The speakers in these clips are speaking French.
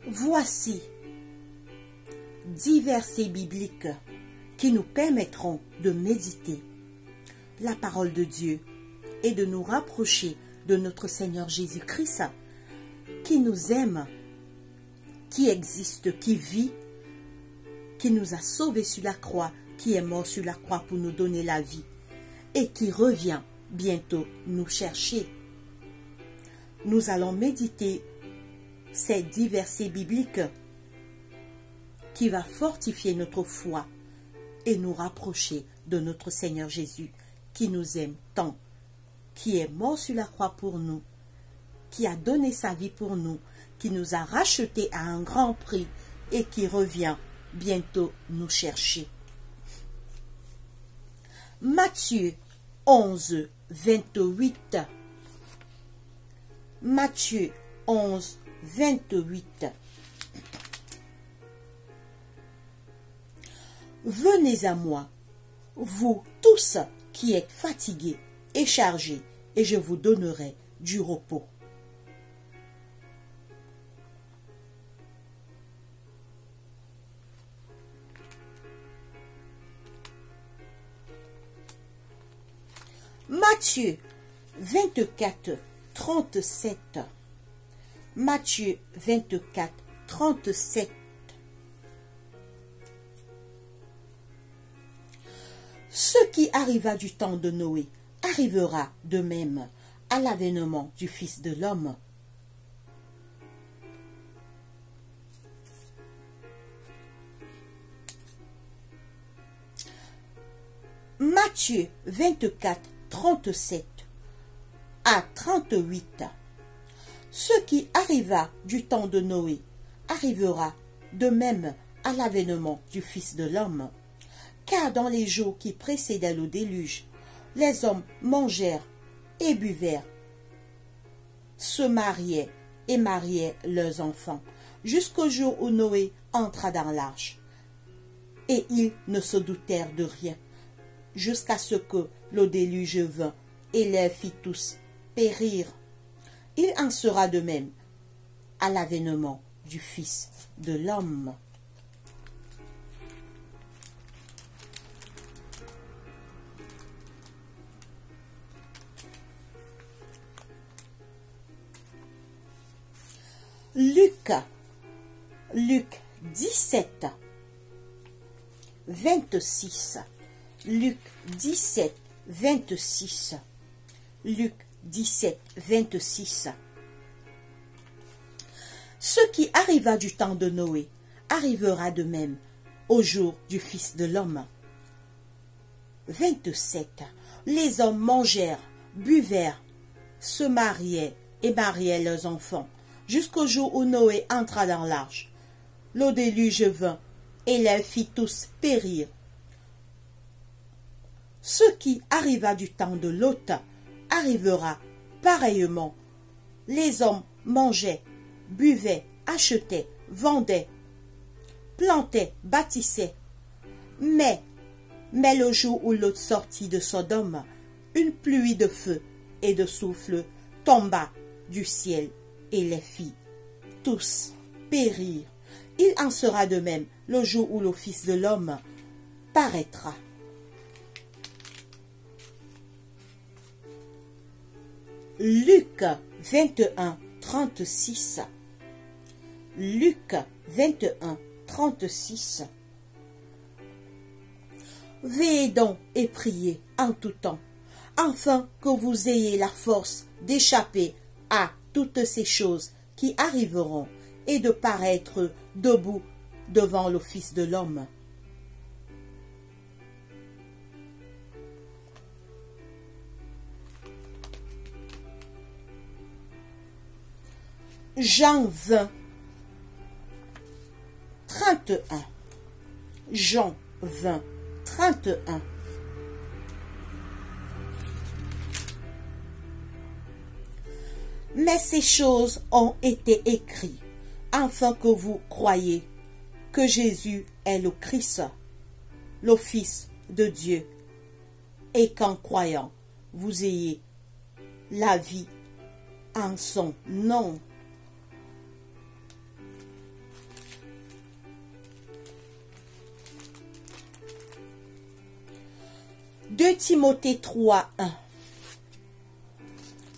Voici 10 versets bibliques qui nous permettront de méditer la parole de Dieu et de nous rapprocher de notre Seigneur Jésus-Christ qui nous aime, qui existe, qui vit, qui nous a sauvés sur la croix, qui est mort sur la croix pour nous donner la vie et qui revient bientôt nous chercher. Nous allons méditer ces 10 versets bibliques qui va fortifier notre foi et nous rapprocher de notre Seigneur Jésus qui nous aime tant, qui est mort sur la croix pour nous, qui a donné sa vie pour nous, qui nous a rachetés à un grand prix et qui revient bientôt nous chercher. Matthieu 11, 28. Matthieu 11, 28. Venez à moi, vous tous qui êtes fatigués et chargés, et je vous donnerai du repos. Matthieu 24, 37. Matthieu 24, 37. Ce qui arriva du temps de Noé arrivera de même à l'avènement du Fils de l'homme. Matthieu 24, 37 à 38. Ce qui arriva du temps de Noé arrivera de même à l'avènement du Fils de l'homme. Car dans les jours qui précédaient le déluge, les hommes mangèrent et buvèrent, se mariaient et mariaient leurs enfants, jusqu'au jour où Noé entra dans l'arche. Et ils ne se doutèrent de rien, jusqu'à ce que le déluge vint et les fit tous périr. Il en sera de même à l'avènement du Fils de l'homme. Luc 17, 26. Luc 17, 26. Luc 17, 26. Ce qui arriva du temps de Noé arrivera de même au jour du Fils de l'homme. 27. Les hommes mangèrent, buvèrent, se mariaient et mariaient leurs enfants, jusqu'au jour où Noé entra dans l'arche. Le déluge vint et les fit tous périr. Ce qui arriva du temps de Lot arrivera pareillement. Les hommes mangeaient, buvaient, achetaient, vendaient, plantaient, bâtissaient. Mais le jour où Lot sortit de Sodome, une pluie de feu et de souffle tomba du ciel et les fit tous périr. Il en sera de même le jour où le Fils de l'homme paraîtra. Luc 21, 36. Luc 21, 36. Veillez donc et priez en tout temps, afin que vous ayez la force d'échapper à toutes ces choses qui arriveront et de paraître debout devant le Fils de l'homme. Jean 20, 31. Jean 20, 31. Mais ces choses ont été écrites afin que vous croyiez que Jésus est le Christ, le Fils de Dieu, et qu'en croyant, vous ayez la vie en son nom. 2 Timothée 3, 1.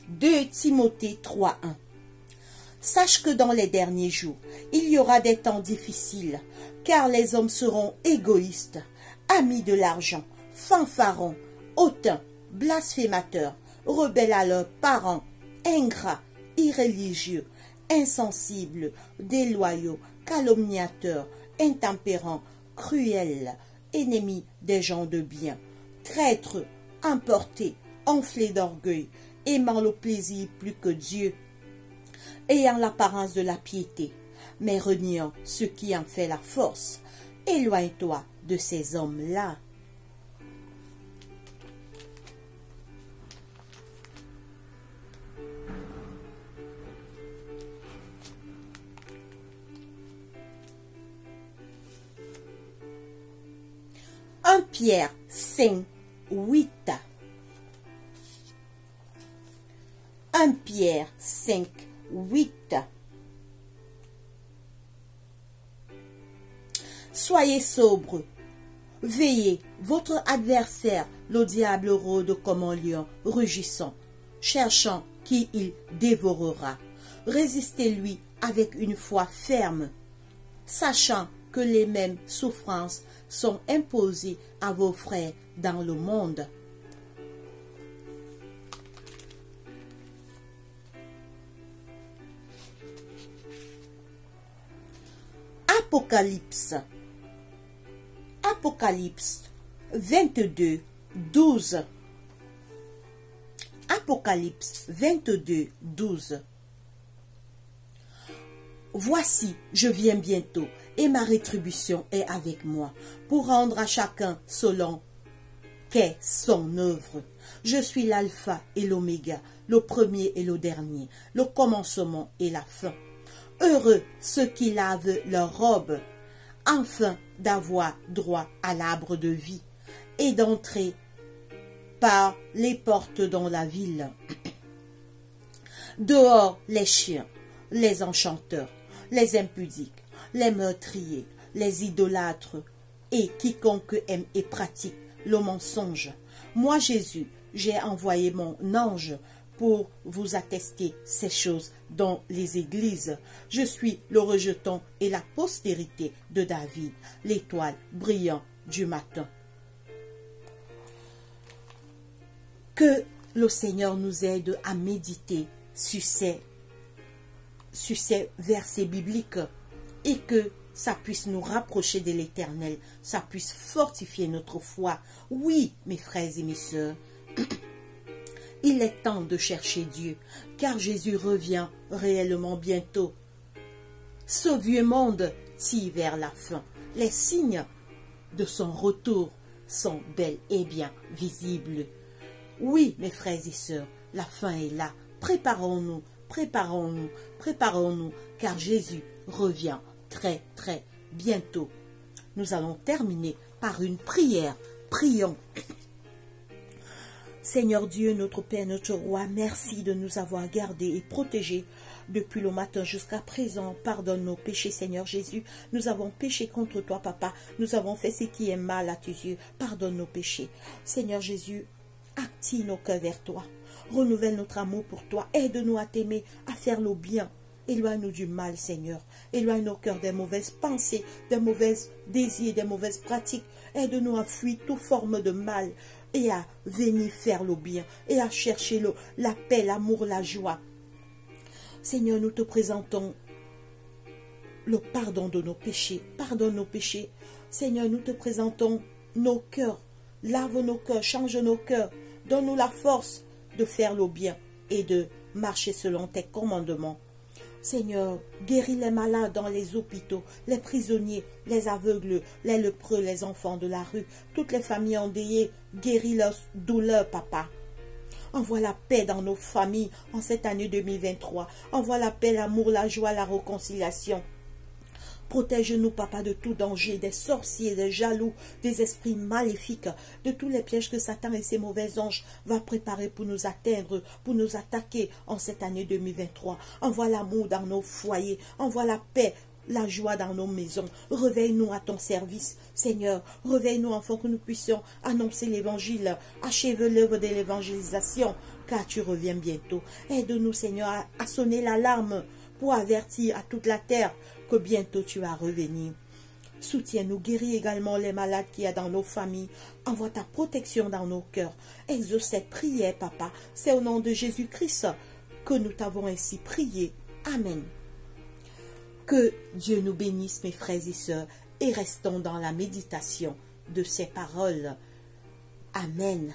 2 Timothée 3, 1. Sache que dans les derniers jours, il y aura des temps difficiles, car les hommes seront égoïstes, amis de l'argent, fanfarons, hautains, blasphémateurs, rebelles à leurs parents, ingrats, irréligieux, insensibles, déloyaux, calomniateurs, intempérants, cruels, ennemis des gens de bien, traîtres, emportés, enflés d'orgueil, aimant le plaisir plus que Dieu, ayant l'apparence de la piété, mais reniant ce qui en fait la force. Éloigne-toi de ces hommes-là. Pierre 5, 8. 1 Pierre 5, 8. Soyez sobres, veillez, votre adversaire, le diable rôde comme un lion rugissant, cherchant qui il dévorera. Résistez-lui avec une foi ferme, sachant que les mêmes souffrances sont imposées à vos frères dans le monde. Apocalypse 22, 12. Apocalypse 22, 12. Voici, je viens bientôt, et ma rétribution est avec moi, pour rendre à chacun selon qu'est son œuvre. Je suis l'alpha et l'oméga, le premier et le dernier, le commencement et la fin. Heureux ceux qui lavent leurs robes, afin d'avoir droit à l'arbre de vie, et d'entrer par les portes dans la ville. Dehors les chiens, les enchanteurs, les impudiques, les meurtriers, les idolâtres, et quiconque aime et pratique le mensonge. Moi, Jésus, j'ai envoyé mon ange pour vous attester ces choses dans les églises. Je suis le rejeton et la postérité de David, l'étoile brillante du matin. Que le Seigneur nous aide à méditer sur ces versets bibliques et que ça puisse nous rapprocher de l'Éternel, ça puisse fortifier notre foi. Oui, mes frères et mes sœurs, il est temps de chercher Dieu, car Jésus revient réellement bientôt. Ce vieux monde tire vers la fin. Les signes de son retour sont bel et bien visibles. Oui, mes frères et sœurs, la fin est là. Préparons-nous, préparons-nous, préparons-nous, car Jésus revient très, très bientôt. Nous allons terminer par une prière. Prions. Seigneur Dieu, notre Père, notre Roi, merci de nous avoir gardés et protégés depuis le matin jusqu'à présent. Pardonne nos péchés, Seigneur Jésus. Nous avons péché contre toi, Papa. Nous avons fait ce qui est mal à tes yeux. Pardonne nos péchés. Seigneur Jésus, active nos cœurs vers toi. Renouvelle notre amour pour toi. Aide-nous à t'aimer, à faire le bien. Éloigne-nous du mal, Seigneur. Éloigne nos cœurs des mauvaises pensées, des mauvais désirs, des mauvaises pratiques. Aide-nous à fuir toute forme de mal et à venir faire le bien et à chercher la paix, l'amour, la joie. Seigneur, nous te présentons le pardon de nos péchés. Pardonne nos péchés. Seigneur, nous te présentons nos cœurs. Lave nos cœurs, change nos cœurs. Donne-nous la force de faire le bien et de marcher selon tes commandements. Seigneur, guéris les malades dans les hôpitaux, les prisonniers, les aveugles, les lépreux, les enfants de la rue, toutes les familles endeuillées, guéris leurs douleurs, Papa. Envoie la paix dans nos familles en cette année 2023. Envoie la paix, l'amour, la joie, la réconciliation. Protège-nous, Papa, de tout danger, des sorciers, des jaloux, des esprits maléfiques, de tous les pièges que Satan et ses mauvais anges vont préparer pour nous atteindre, pour nous attaquer en cette année 2023. Envoie l'amour dans nos foyers, envoie la paix la joie dans nos maisons. Réveille-nous à ton service, Seigneur. Réveille-nous, enfants, que nous puissions annoncer l'évangile, achever l'œuvre de l'évangélisation, car tu reviens bientôt. Aide-nous, Seigneur, à sonner l'alarme pour avertir à toute la terre que bientôt tu vas revenir. Soutiens-nous, guéris également les malades qu'il y a dans nos familles. Envoie ta protection dans nos cœurs. Exauce cette prière, Papa. C'est au nom de Jésus-Christ que nous t'avons ainsi prié. Amen. Que Dieu nous bénisse, mes frères et sœurs, et restons dans la méditation de ces paroles. Amen.